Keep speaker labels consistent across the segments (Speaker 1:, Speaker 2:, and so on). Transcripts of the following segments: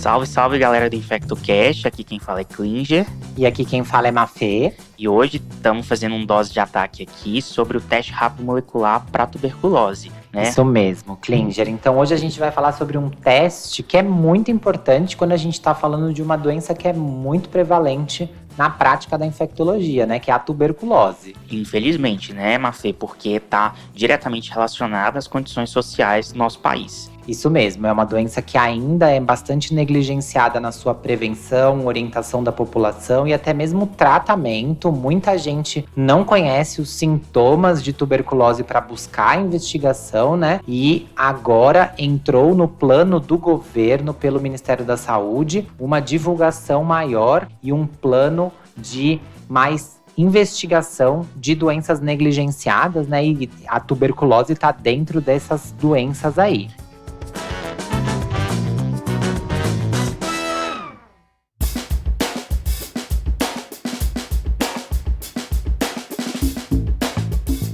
Speaker 1: Salve, salve, galera do InfectoCast, aqui quem fala é Klinger.
Speaker 2: E aqui quem fala é Mafê.
Speaker 1: E hoje estamos fazendo um dose de ataque aqui sobre o teste rápido molecular para tuberculose, né?
Speaker 2: Isso mesmo, Klinger. Então hoje a gente vai falar sobre um teste que é muito importante quando a gente está falando de uma doença que é muito prevalente na prática da infectologia, né, que é a tuberculose.
Speaker 1: Infelizmente, né, Mafê, porque está diretamente relacionada às condições sociais do nosso país.
Speaker 2: Isso mesmo, é uma doença que ainda é bastante negligenciada na sua prevenção, orientação da população e até mesmo tratamento. Muita gente não conhece os sintomas de tuberculose para buscar a investigação, né? E agora entrou no plano do governo, pelo Ministério da Saúde, uma divulgação maior e um plano de mais investigação de doenças negligenciadas, né? E a tuberculose está dentro dessas doenças aí.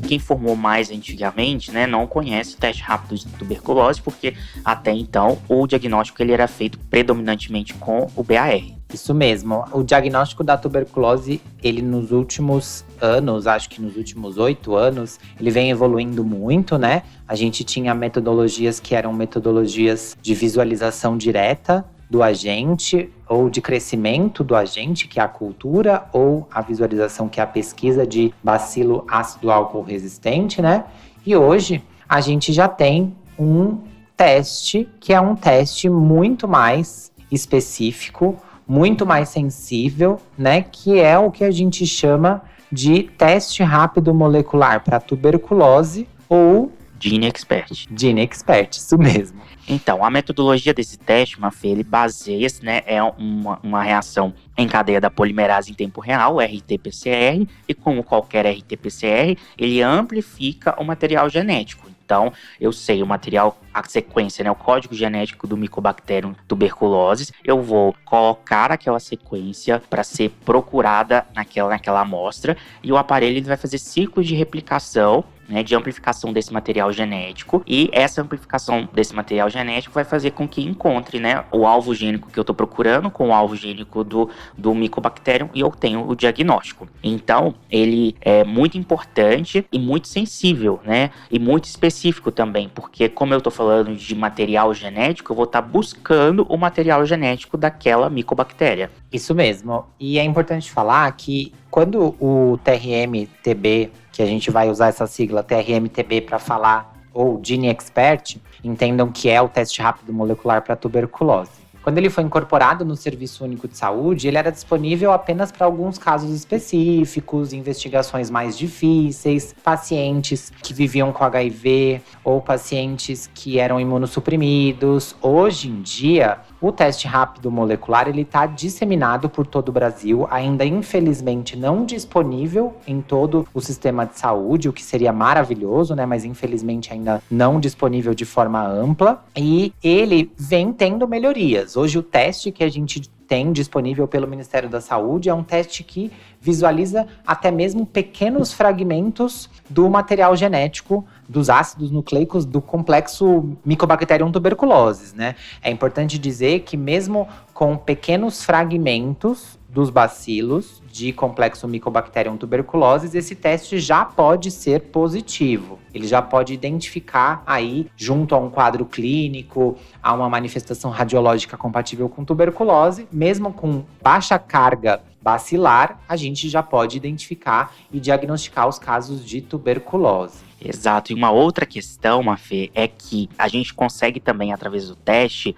Speaker 1: Quem formou mais antigamente, né, não conhece o teste rápido de tuberculose, porque até então o diagnóstico ele era feito predominantemente com o BAR.
Speaker 2: Isso mesmo. O diagnóstico da tuberculose, ele nos últimos anos, acho que nos últimos 8 anos, ele vem evoluindo muito, né? A gente tinha metodologias que eram metodologias de visualização direta do agente, ou de crescimento do agente, que é a cultura, ou a visualização, que é a pesquisa de bacilo ácido álcool resistente, né? E hoje a gente já tem um teste, que é um teste muito mais específico, muito mais sensível, né? Que é o que a gente chama de teste rápido molecular para tuberculose ou
Speaker 1: GeneXpert.
Speaker 2: GeneXpert, isso mesmo.
Speaker 1: Então, a metodologia desse teste, Mafê, ele baseia-se, né, é uma reação em cadeia da polimerase em tempo real, RT-PCR, e como qualquer RT-PCR, ele amplifica o material genético. Então, eu sei o material, a sequência, né, o código genético do Mycobacterium tuberculosis, eu vou colocar aquela sequência para ser procurada naquela amostra, e o aparelho ele vai fazer ciclos de replicação, né, de amplificação desse material genético, e essa amplificação desse material genético vai fazer com que encontre, né, o alvo gênico que eu estou procurando com o alvo gênico do Mycobacterium e eu tenho o diagnóstico. Então, ele é muito importante e muito sensível, né, e muito específico também, porque como eu estou falando de material genético, eu vou estar buscando o material genético daquela micobactéria.
Speaker 2: Isso mesmo. E é importante falar que quando o TRM-TB, que a gente vai usar essa sigla TRM-TB para falar, ou GeneXpert, entendam que é o teste rápido molecular para tuberculose. Quando ele foi incorporado no Serviço Único de Saúde, ele era disponível apenas para alguns casos específicos, investigações mais difíceis, pacientes que viviam com HIV ou pacientes que eram imunossuprimidos. Hoje em dia, o teste rápido molecular ele está disseminado por todo o Brasil, ainda infelizmente não disponível em todo o sistema de saúde, o que seria maravilhoso, né? Mas infelizmente ainda não disponível de forma ampla. E ele vem tendo melhorias. Hoje o teste que a gente tem disponível pelo Ministério da Saúde é um teste que visualiza até mesmo pequenos fragmentos do material genético dos ácidos nucleicos do complexo Mycobacterium tuberculosis, né? É importante dizer que mesmo com pequenos fragmentos dos bacilos de complexo Mycobacterium tuberculosis, esse teste já pode ser positivo. Ele já pode identificar aí, junto a um quadro clínico, a uma manifestação radiológica compatível com tuberculose, mesmo com baixa carga bacilar, a gente já pode identificar e diagnosticar os casos de tuberculose.
Speaker 1: Exato, e uma outra questão, Mafê, é que a gente consegue também, através do teste,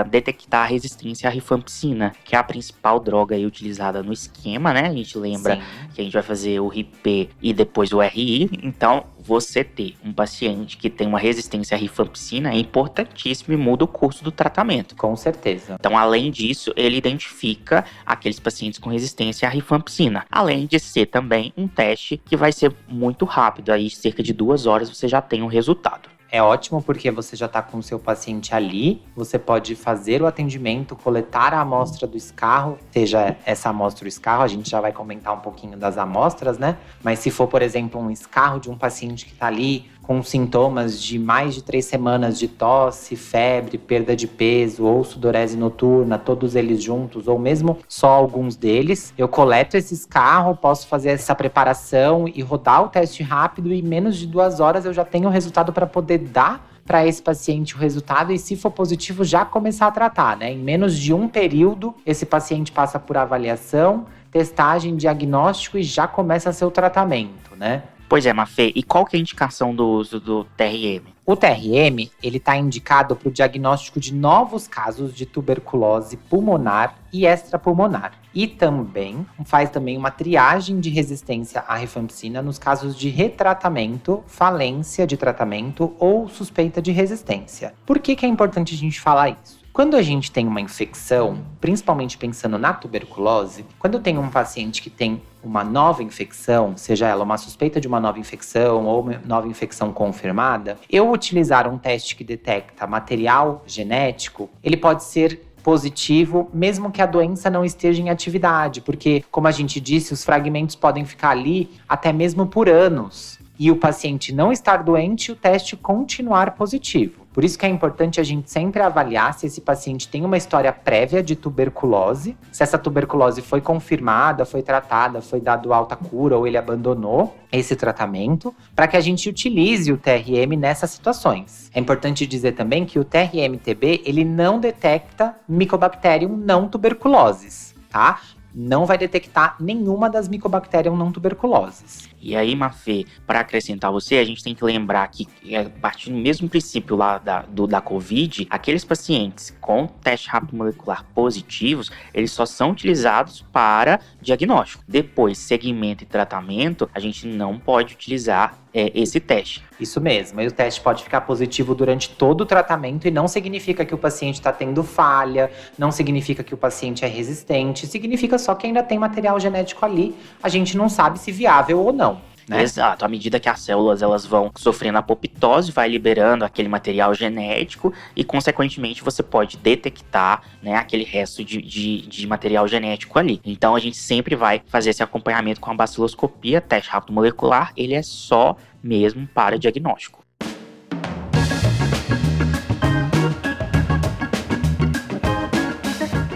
Speaker 1: detectar a resistência à rifampicina, que é a principal droga aí utilizada no esquema, né? A gente lembra
Speaker 2: Sim.
Speaker 1: que a gente vai fazer o RIP e depois o RI, então você ter um paciente que tem uma resistência à rifampicina é importantíssimo e muda o curso do tratamento.
Speaker 2: Com certeza.
Speaker 1: Então, além disso, ele identifica aqueles pacientes com resistência à rifampicina. Além de ser também um teste que vai ser muito rápido, aí cerca de 2 horas você já tem um resultado.
Speaker 2: É ótimo porque você já está com o seu paciente ali, você pode fazer o atendimento, coletar a amostra do escarro, seja essa amostra o escarro, a gente já vai comentar um pouquinho das amostras, né? Mas se for, por exemplo, um escarro de um paciente que está ali com sintomas de mais de 3 semanas de tosse, febre, perda de peso ou sudorese noturna, todos eles juntos, ou mesmo só alguns deles, eu coleto esses carros, posso fazer essa preparação e rodar o teste rápido, e em menos de 2 horas eu já tenho o resultado para poder dar para esse paciente o resultado e, se for positivo, já começar a tratar, né? Em menos de um período, esse paciente passa por avaliação, testagem, diagnóstico e já começa seu tratamento, né?
Speaker 1: Pois é, Mafê, e qual que é a indicação do uso do TRM?
Speaker 2: O TRM, ele está indicado para o diagnóstico de novos casos de tuberculose pulmonar e extrapulmonar. E também faz uma triagem de resistência à rifampicina nos casos de retratamento, falência de tratamento ou suspeita de resistência. Por que é importante a gente falar isso? Quando a gente tem uma infecção, principalmente pensando na tuberculose, quando eu tenho um paciente que tem uma nova infecção, seja ela uma suspeita de uma nova infecção ou uma nova infecção confirmada, eu utilizar um teste que detecta material genético, ele pode ser positivo, mesmo que a doença não esteja em atividade, porque, como a gente disse, os fragmentos podem ficar ali até mesmo por anos. E o paciente não estar doente e o teste continuar positivo. Por isso que é importante a gente sempre avaliar se esse paciente tem uma história prévia de tuberculose, se essa tuberculose foi confirmada, foi tratada, foi dado alta cura ou ele abandonou esse tratamento, para que a gente utilize o TRM nessas situações. É importante dizer também que o TRM-TB, ele não detecta Mycobacterium não tuberculoses, tá? Não vai detectar nenhuma das Mycobacterium não tuberculoses.
Speaker 1: E aí, Mafê, para acrescentar você, a gente tem que lembrar que, a partir do mesmo princípio lá da Covid, aqueles pacientes com teste rápido molecular positivos, eles só são utilizados para diagnóstico. Depois, segmento e tratamento, a gente não pode utilizar esse teste.
Speaker 2: Isso mesmo, e o teste pode ficar positivo durante todo o tratamento e não significa que o paciente está tendo falha, não significa que o paciente é resistente, significa só que ainda tem material genético ali, a gente não sabe se viável ou não. Né?
Speaker 1: Exato, à medida que as células elas vão sofrendo apoptose, vai liberando aquele material genético e, consequentemente, você pode detectar, né, aquele resto de material genético ali. Então, a gente sempre vai fazer esse acompanhamento com a baciloscopia, teste rápido molecular, ele é só mesmo para diagnóstico.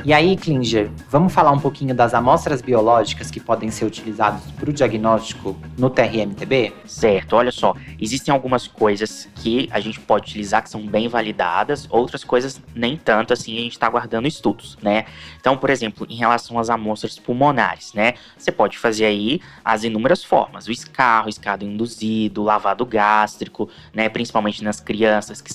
Speaker 2: E aí, Klinger, vamos falar um pouquinho das amostras biológicas que podem ser utilizadas para o diagnóstico no TRM-TB?
Speaker 1: Certo, olha só, existem algumas coisas que a gente pode utilizar que são bem validadas, outras coisas nem tanto, assim, a gente está aguardando estudos, né? Então, por exemplo, em relação às amostras pulmonares, né? Você pode fazer aí as inúmeras formas, o escarro induzido, o lavado gástrico, né? Principalmente nas crianças que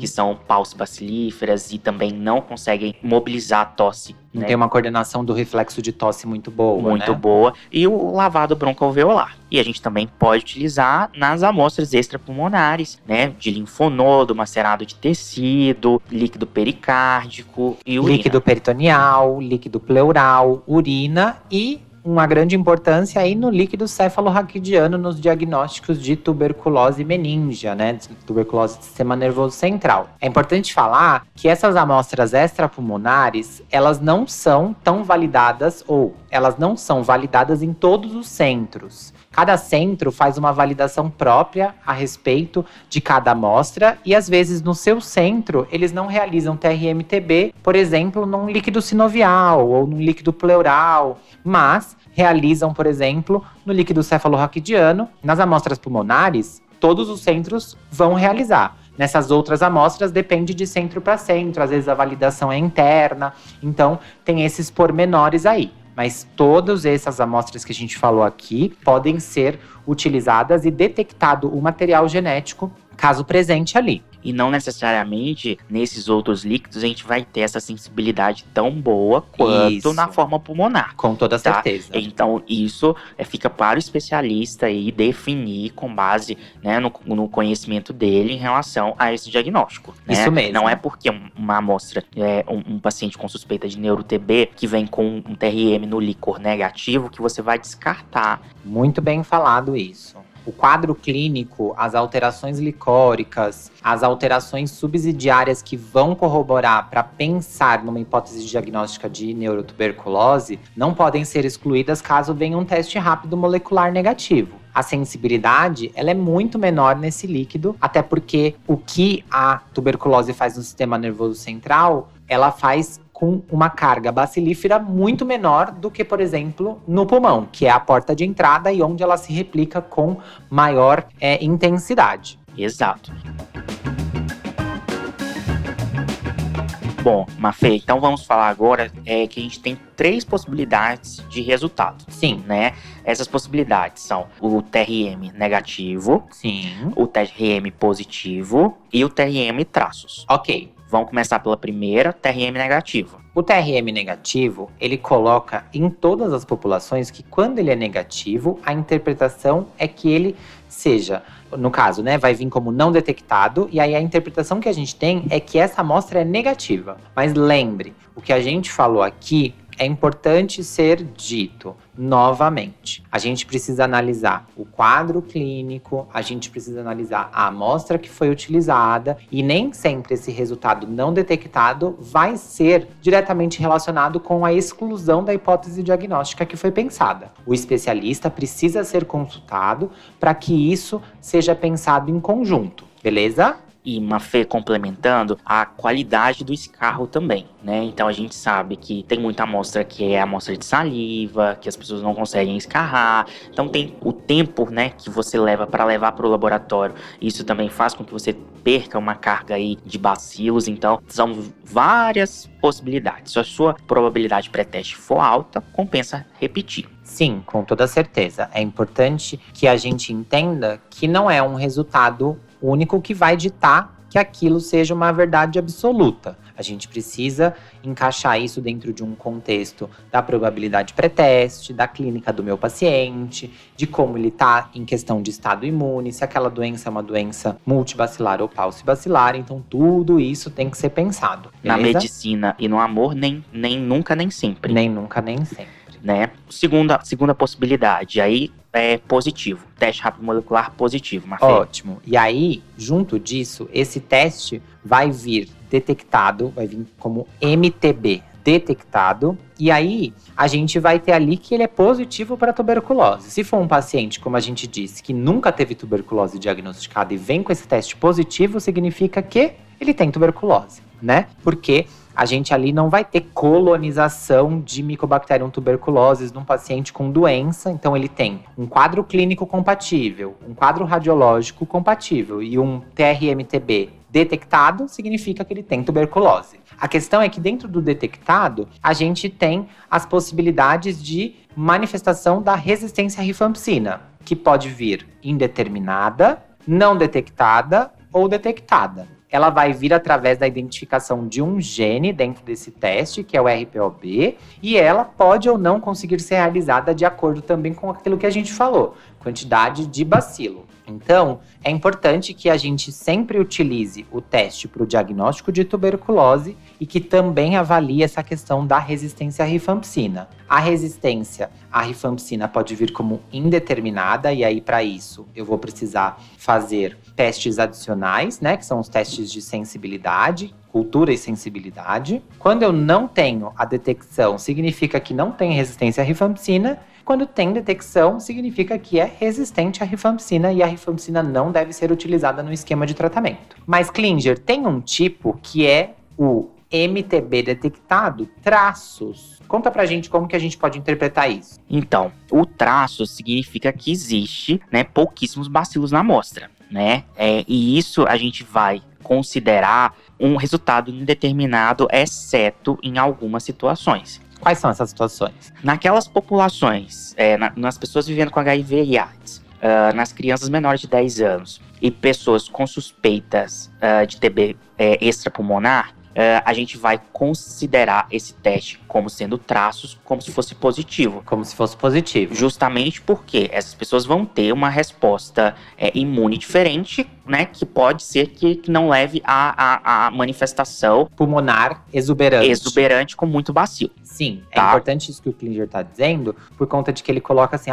Speaker 1: são paucibacilíferas e também não conseguem mobilizar a tosse.
Speaker 2: Não tem uma coordenação do reflexo de tosse muito boa,
Speaker 1: Muito
Speaker 2: né?
Speaker 1: boa. E o lavado broncoalveolar. E a gente também pode utilizar nas amostras extrapulmonares, né? De linfonodo, macerado de tecido, líquido pericárdico e urina.
Speaker 2: Líquido peritoneal, líquido pleural, urina e uma grande importância aí no líquido cefalorraquidiano nos diagnósticos de tuberculose meningia, né? Tuberculose do sistema nervoso central. É importante falar que essas amostras extrapulmonares, elas não são tão validadas ou elas não são validadas em todos os centros. Cada centro faz uma validação própria a respeito de cada amostra e, às vezes, no seu centro, eles não realizam TRM-TB, por exemplo, num líquido sinovial ou num líquido pleural, mas realizam, por exemplo, no líquido cefalorraquidiano. Nas amostras pulmonares, todos os centros vão realizar. Nessas outras amostras, depende de centro para centro, às vezes a validação é interna, então tem esses pormenores aí. Mas todas essas amostras que a gente falou aqui podem ser utilizadas e detectado o material genético, caso presente ali.
Speaker 1: E não necessariamente nesses outros líquidos a gente vai ter essa sensibilidade tão boa quanto na forma pulmonar.
Speaker 2: Com toda certeza.
Speaker 1: Então isso fica para o especialista aí definir com base, né, no conhecimento dele em relação a esse diagnóstico. Né?
Speaker 2: Isso mesmo.
Speaker 1: Não é porque uma amostra, um paciente com suspeita de neuro-TB que vem com um TRM no líquor negativo que você vai descartar.
Speaker 2: Muito bem falado isso. O quadro clínico, as alterações licóricas, as alterações subsidiárias que vão corroborar para pensar numa hipótese diagnóstica de neurotuberculose não podem ser excluídas caso venha um teste rápido molecular negativo. a sensibilidade ela é muito menor nesse líquido, até porque o que a tuberculose faz no sistema nervoso central, ela faz com uma carga bacilífera muito menor do que, por exemplo, no pulmão, que é a porta de entrada e onde ela se replica com maior intensidade.
Speaker 1: Exato. Bom, Mafê, então vamos falar agora que a gente tem 3 possibilidades de resultado.
Speaker 2: Sim.
Speaker 1: Né? Essas possibilidades são o TRM negativo,
Speaker 2: Sim.
Speaker 1: o TRM positivo e o TRM traços.
Speaker 2: Ok.
Speaker 1: Vamos começar pela primeira, TRM negativo.
Speaker 2: O TRM negativo, ele coloca em todas as populações que quando ele é negativo, a interpretação é que ele seja, no caso, né, vai vir como não detectado, e aí a interpretação que a gente tem é que essa amostra é negativa. Mas lembre, o que a gente falou aqui é importante ser dito novamente. A gente precisa analisar o quadro clínico, a gente precisa analisar a amostra que foi utilizada e nem sempre esse resultado não detectado vai ser diretamente relacionado com a exclusão da hipótese diagnóstica que foi pensada. O especialista precisa ser consultado para que isso seja pensado em conjunto, beleza?
Speaker 1: E, Mafê, complementando, a qualidade do escarro também, né? Então a gente sabe que tem muita amostra que é amostra de saliva, que as pessoas não conseguem escarrar. Então tem o tempo, né, que você leva para levar para o laboratório. Isso também faz com que você perca uma carga aí de bacilos. Então são várias possibilidades. Se a sua probabilidade pré-teste for alta, compensa repetir.
Speaker 2: Sim, com toda certeza. É importante que a gente entenda que não é um resultado único que vai ditar que aquilo seja uma verdade absoluta. A gente precisa encaixar isso dentro de um contexto da probabilidade pré-teste, da clínica do meu paciente, de como ele está em questão de estado imune, se aquela doença é uma doença multibacilar ou paucibacilar. Então tudo isso tem que ser pensado. Beleza?
Speaker 1: Na medicina e no amor, nem nunca, nem sempre.
Speaker 2: Nem nunca, nem sempre.
Speaker 1: Né? Segunda possibilidade, aí é positivo. Teste rápido molecular positivo, Mafê.
Speaker 2: Ótimo. E aí, junto disso, esse teste vai vir detectado, vai vir como MTB detectado. E aí, a gente vai ter ali que ele é positivo para tuberculose. Se for um paciente, como a gente disse, que nunca teve tuberculose diagnosticada e vem com esse teste positivo, significa que ele tem tuberculose, né? Porque a gente ali não vai ter colonização de Mycobacterium tuberculosis num paciente com doença. Então ele tem um quadro clínico compatível, um quadro radiológico compatível e um TRMTB detectado, significa que ele tem tuberculose. A questão é que dentro do detectado, a gente tem as possibilidades de manifestação da resistência à rifampicina, que pode vir indeterminada, não detectada ou detectada. Ela vai vir através da identificação de um gene dentro desse teste, que é o RPOB, e ela pode ou não conseguir ser realizada de acordo também com aquilo que a gente falou, quantidade de bacilo. Então, é importante que a gente sempre utilize o teste para o diagnóstico de tuberculose e que também avalie essa questão da resistência à rifampicina. A resistência à rifampicina pode vir como indeterminada, e aí para isso eu vou precisar fazer testes adicionais, né, que são os testes de sensibilidade, cultura e sensibilidade. Quando eu não tenho a detecção, significa que não tem resistência à rifampicina. Quando tem detecção, significa que é resistente à rifampicina e a rifampicina não deve ser utilizada no esquema de tratamento. Mas, Klinger, tem um tipo que é o MTB detectado, traços. Conta pra gente como que a gente pode interpretar isso.
Speaker 1: Então, o traço significa que existe, né, pouquíssimos bacilos na amostra, né? E isso a gente vai considerar um resultado indeterminado, exceto em algumas situações.
Speaker 2: Quais são essas situações?
Speaker 1: Naquelas populações, nas pessoas vivendo com HIV e AIDS, nas crianças menores de 10 anos e pessoas com suspeitas de TB extrapulmonar, a gente vai considerar esse teste como sendo traços, como se fosse positivo.
Speaker 2: Como se fosse positivo.
Speaker 1: Justamente porque essas pessoas vão ter uma resposta imune diferente, né? Que pode ser que não leve a manifestação
Speaker 2: pulmonar exuberante.
Speaker 1: Exuberante com muito bacilo.
Speaker 2: Sim,
Speaker 1: tá?
Speaker 2: É importante isso que o Klinger está dizendo, por conta de que ele coloca assim,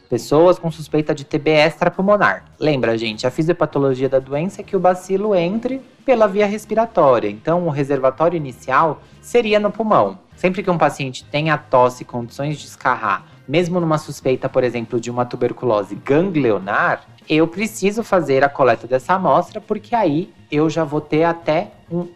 Speaker 2: pessoas com suspeita de TB extrapulmonar. Lembra, gente, a fisiopatologia da doença é que o bacilo entre pela via respiratória. Então, o reservatório inicial seria no pulmão. sempre que um paciente tenha tosse, condições de escarrar, mesmo numa suspeita, por exemplo, de uma tuberculose ganglionar, eu preciso fazer a coleta dessa amostra, porque aí eu já vou ter até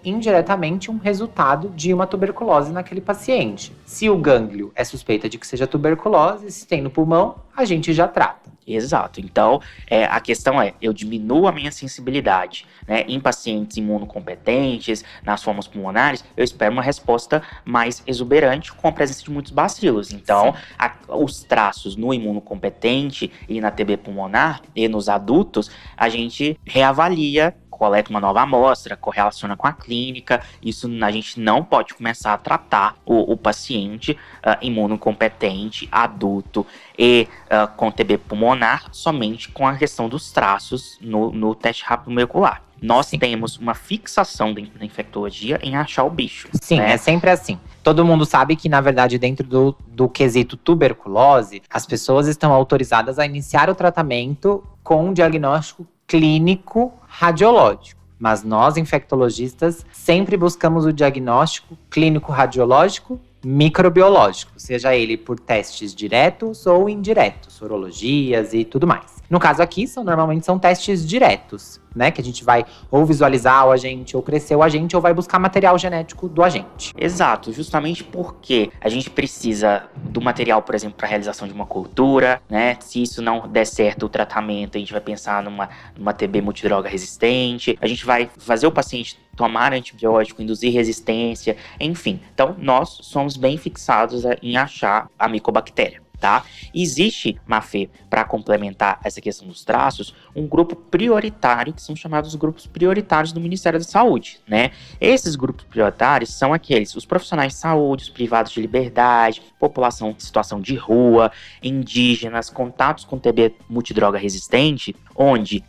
Speaker 2: indiretamente um resultado de uma tuberculose naquele paciente. Se o gânglio é suspeita de que seja tuberculose, se tem no pulmão, a gente já trata.
Speaker 1: Exato. Então, a questão eu diminuo a minha sensibilidade, né? Em pacientes imunocompetentes, nas formas pulmonares, eu espero uma resposta mais exuberante com a presença de muitos bacilos. Então, os traços no imunocompetente e na TB pulmonar e nos adultos, a gente reavalia, coleta uma nova amostra, correlaciona com a clínica. Isso a gente não pode começar a tratar o paciente imunocompetente, adulto e com TB pulmonar somente com a questão dos traços no teste rápido molecular. Nós temos uma fixação da infectologia em achar o bicho.
Speaker 2: Sim,
Speaker 1: né?
Speaker 2: É sempre assim. Todo mundo sabe que, na verdade, dentro do quesito tuberculose, as pessoas estão autorizadas a iniciar o tratamento com um diagnóstico clínico radiológico. Mas nós, infectologistas, sempre buscamos o diagnóstico clínico radiológico microbiológico, seja ele por testes diretos ou indiretos, sorologias e tudo mais. No caso aqui, normalmente são testes diretos, né? Que a gente vai ou visualizar o agente, ou crescer o agente, ou vai buscar material genético do agente.
Speaker 1: Exato, justamente porque a gente precisa do material, por exemplo, para a realização de uma cultura, né? Se isso não der certo o tratamento, a gente vai pensar numa TB multidroga resistente, a gente vai fazer o paciente tomar antibiótico, induzir resistência, enfim. Então, nós somos bem fixados em achar a micobactéria. Tá? Existe, Mafê, para complementar essa questão dos traços, um grupo prioritário, que são chamados grupos prioritários do Ministério da Saúde, né? Esses grupos prioritários são os profissionais de saúde, os privados de liberdade, população em situação de rua, indígenas, contatos com TB multidroga resistente, onde,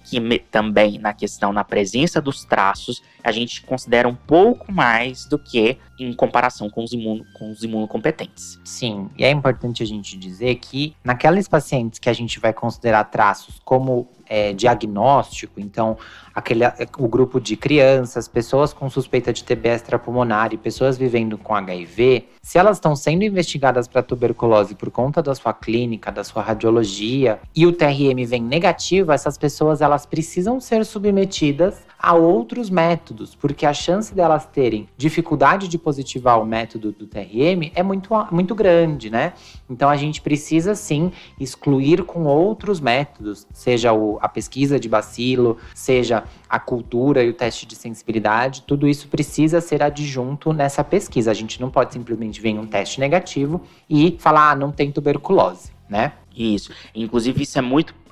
Speaker 1: também na presença dos traços, a gente considera um pouco mais do que em comparação com os imunocompetentes.
Speaker 2: Sim, e é importante a gente dizer que naqueles pacientes que a gente vai considerar traços como diagnóstico, então o grupo de crianças, pessoas com suspeita de TB extrapulmonar e pessoas vivendo com HIV, se elas estão sendo investigadas para tuberculose por conta da sua clínica, da sua radiologia, e o TRM vem negativo, essas pessoas elas precisam ser submetidas a outros métodos, porque a chance delas terem dificuldade de positivar o método do TRM é muito grande, né? Então a gente precisa sim excluir com outros métodos, seja a pesquisa de bacilo, seja a cultura e o teste de sensibilidade, tudo isso precisa ser adjunto nessa pesquisa. A gente não pode simplesmente ver um teste negativo e falar, não tem tuberculose, né?
Speaker 1: Isso. Inclusive, isso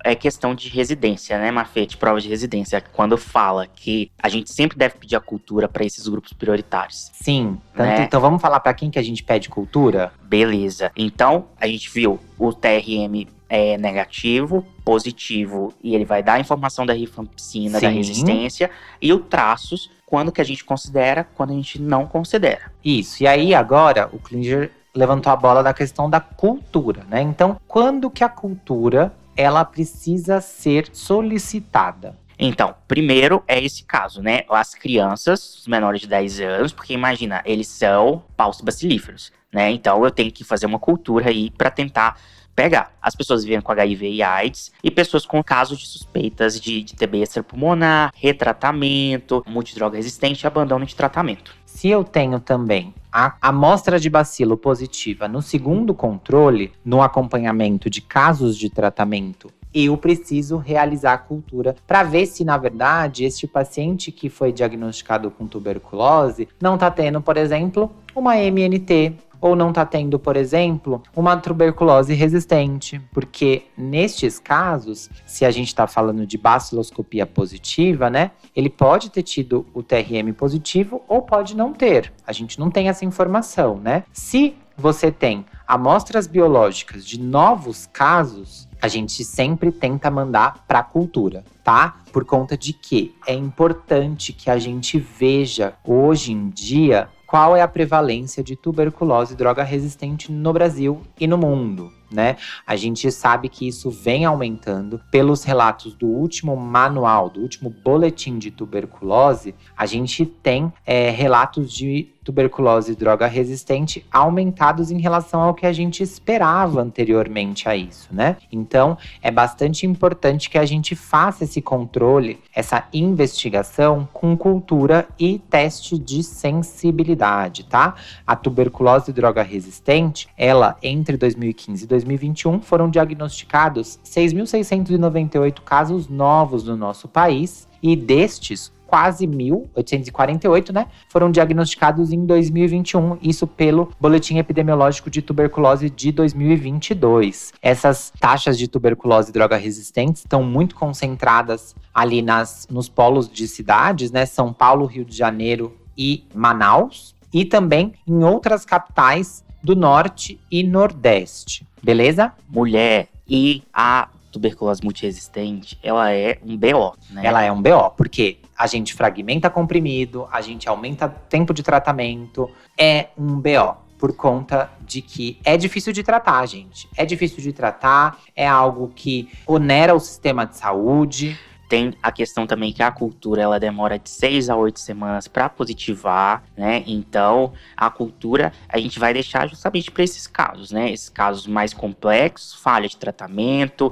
Speaker 1: é questão de residência, né, Mafê? De prova de residência, quando fala que a gente sempre deve pedir a cultura para esses grupos prioritários.
Speaker 2: Sim. Então vamos falar para quem que a gente pede cultura?
Speaker 1: Beleza. Então, a gente viu o TRM negativo, positivo, e ele vai dar a informação da rifampicina, da resistência, e o traços, quando que a gente considera, quando a gente não considera.
Speaker 2: Isso. E aí, agora, o Klinger levantou a bola da questão da cultura, né? Então, quando que a cultura ela precisa ser solicitada?
Speaker 1: Então, primeiro é esse caso, né? As crianças, os menores de 10 anos, porque imagina, eles são paucibacilíferos, né? Então, eu tenho que fazer uma cultura aí para tentar pegar as pessoas vivendo com HIV e AIDS e pessoas com casos de suspeitas de TB extrapulmonar, retratamento, multidroga resistente e abandono de tratamento.
Speaker 2: Se eu tenho também a amostra de bacilo positiva no segundo controle, no acompanhamento de casos de tratamento, eu preciso realizar a cultura para ver se, na verdade, este paciente que foi diagnosticado com tuberculose não está tendo, por exemplo, uma MNT, ou não está tendo, por exemplo, uma tuberculose resistente. Porque nestes casos, se a gente está falando de baciloscopia positiva, né, ele pode ter tido o TRM positivo ou pode não ter. A gente não tem essa informação, né? Se você tem amostras biológicas de novos casos, a gente sempre tenta mandar para a cultura, tá? Por conta de que é importante que a gente veja hoje em dia qual é a prevalência de tuberculose droga resistente no Brasil e no mundo, né? A gente sabe que isso vem aumentando. Pelos relatos do último manual, do último boletim de tuberculose, a gente tem relatos de tuberculose e droga resistente aumentados em relação ao que a gente esperava anteriormente a isso, né? Então, é bastante importante que a gente faça esse controle, essa investigação com cultura e teste de sensibilidade, tá? A tuberculose e droga resistente, ela, entre 2015 e 2021, foram diagnosticados 6.698 casos novos no nosso país, e destes, quase 1.848, né, foram diagnosticados em 2021, isso pelo Boletim Epidemiológico de Tuberculose de 2022. Essas taxas de tuberculose e droga resistentes estão muito concentradas ali nos polos de cidades, né, São Paulo, Rio de Janeiro e Manaus, e também em outras capitais do Norte e Nordeste, beleza?
Speaker 1: Mulher, e a tuberculose multiresistente, ela é um BO, né?
Speaker 2: Ela é um BO, porque a gente fragmenta comprimido, a gente aumenta tempo de tratamento, é um BO. Por conta de que é difícil de tratar, gente. É difícil de tratar, é algo que onera o sistema de saúde.
Speaker 1: Tem a questão também que a cultura, ela demora de 6 a 8 semanas para positivar, né? Então, a cultura a gente vai deixar justamente para esses casos, né? Esses casos mais complexos, falha de tratamento,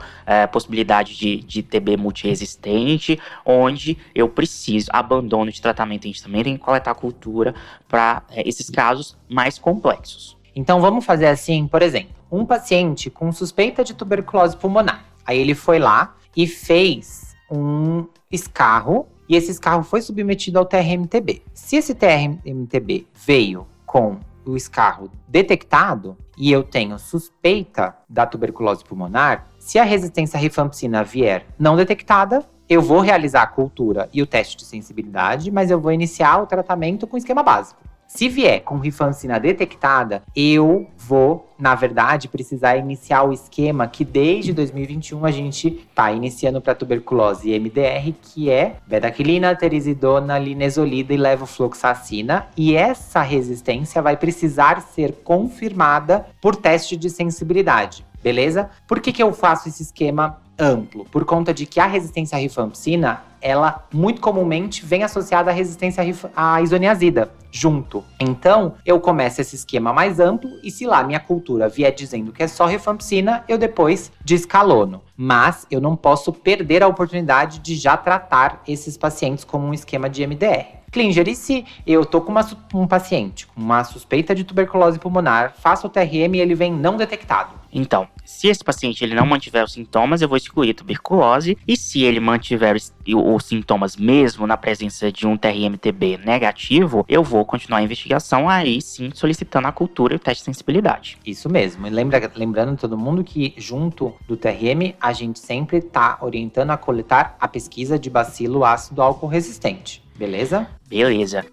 Speaker 1: possibilidade de TB multiresistente, onde eu preciso, abandono de tratamento. A gente também tem que coletar a cultura para esses casos mais complexos.
Speaker 2: Então, vamos fazer assim, por exemplo, um paciente com suspeita de tuberculose pulmonar. Aí ele foi lá e fez um escarro, e esse escarro foi submetido ao TRM-TB. Se esse TRM-TB veio com o escarro detectado e eu tenho suspeita da tuberculose pulmonar, se a resistência à rifampicina vier não detectada, eu vou realizar a cultura e o teste de sensibilidade, mas eu vou iniciar o tratamento com esquema básico. Se vier com rifampicina detectada, eu vou, na verdade, precisar iniciar o esquema que desde 2021 a gente está iniciando para tuberculose e MDR, que é bedaquilina, terizidona, linezolida e levofloxacina. E essa resistência vai precisar ser confirmada por teste de sensibilidade, beleza? Por que eu faço esse esquema amplo? Por conta de que a resistência à rifampicina, ela muito comumente vem associada à resistência à isoniazida junto. Então, eu começo esse esquema mais amplo e se lá minha cultura vier dizendo que é só rifampicina, eu depois descalono. Mas eu não posso perder a oportunidade de já tratar esses pacientes como um esquema de MDR. Klinger, e se eu tô com um paciente com uma suspeita de tuberculose pulmonar, faço o TRM e ele vem não detectado?
Speaker 1: Então, se esse paciente ele não mantiver os sintomas, eu vou excluir a tuberculose. E se ele mantiver os sintomas mesmo na presença de um TRM-TB negativo, eu vou continuar a investigação, aí sim solicitando a cultura e o teste de sensibilidade.
Speaker 2: Isso mesmo. E lembrando todo mundo que junto do TRM, a gente sempre tá orientando a coletar a pesquisa de bacilo ácido álcool resistente. Beleza?
Speaker 1: Beleza.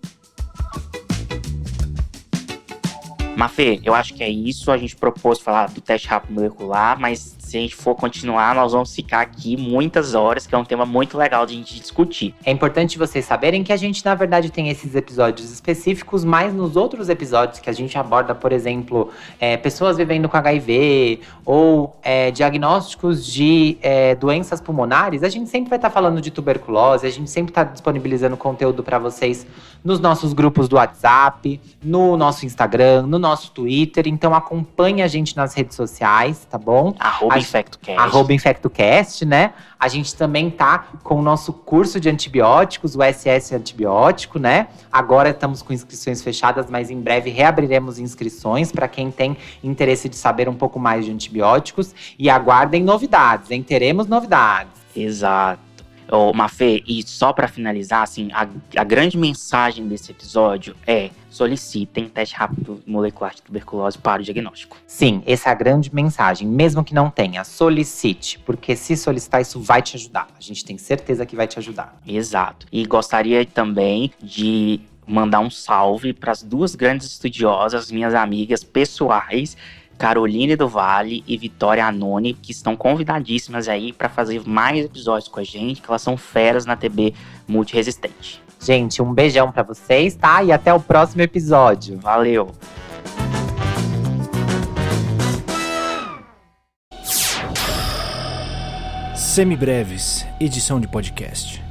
Speaker 1: Mafê, eu acho que é isso. A gente propôs falar do teste rápido molecular, mas se a gente for continuar, nós vamos ficar aqui muitas horas, que é um tema muito legal de a gente discutir.
Speaker 2: É importante vocês saberem que a gente, na verdade, tem esses episódios específicos, mas nos outros episódios que a gente aborda, por exemplo, pessoas vivendo com HIV ou diagnósticos de doenças pulmonares, a gente sempre vai estar falando de tuberculose, a gente sempre está disponibilizando conteúdo para vocês nos nossos grupos do WhatsApp, no nosso Instagram, no nosso Twitter. Então acompanhe a gente nas redes sociais, tá bom?
Speaker 1: @InfectoCast,
Speaker 2: né? A gente também tá com o nosso curso de antibióticos, o SS Antibiótico, né? Agora estamos com inscrições fechadas, mas em breve reabriremos inscrições para quem tem interesse de saber um pouco mais de antibióticos. E aguardem novidades, hein? Teremos novidades.
Speaker 1: Exato. Mafê, e só para finalizar, assim, a grande mensagem desse episódio é: solicitem teste rápido molecular de tuberculose para o diagnóstico.
Speaker 2: Sim, essa é a grande mensagem. Mesmo que não tenha, solicite, porque se solicitar, isso vai te ajudar. A gente tem certeza que vai te ajudar.
Speaker 1: Exato. E gostaria também de mandar um salve para as duas grandes estudiosas, minhas amigas pessoais, Caroline do Vale e Vitória Anoni, que estão convidadíssimas aí para fazer mais episódios com a gente, que elas são feras na TB multiresistente.
Speaker 2: Gente, um beijão para vocês, tá? E até o próximo episódio.
Speaker 1: Valeu!
Speaker 3: Semibreves, edição de podcast.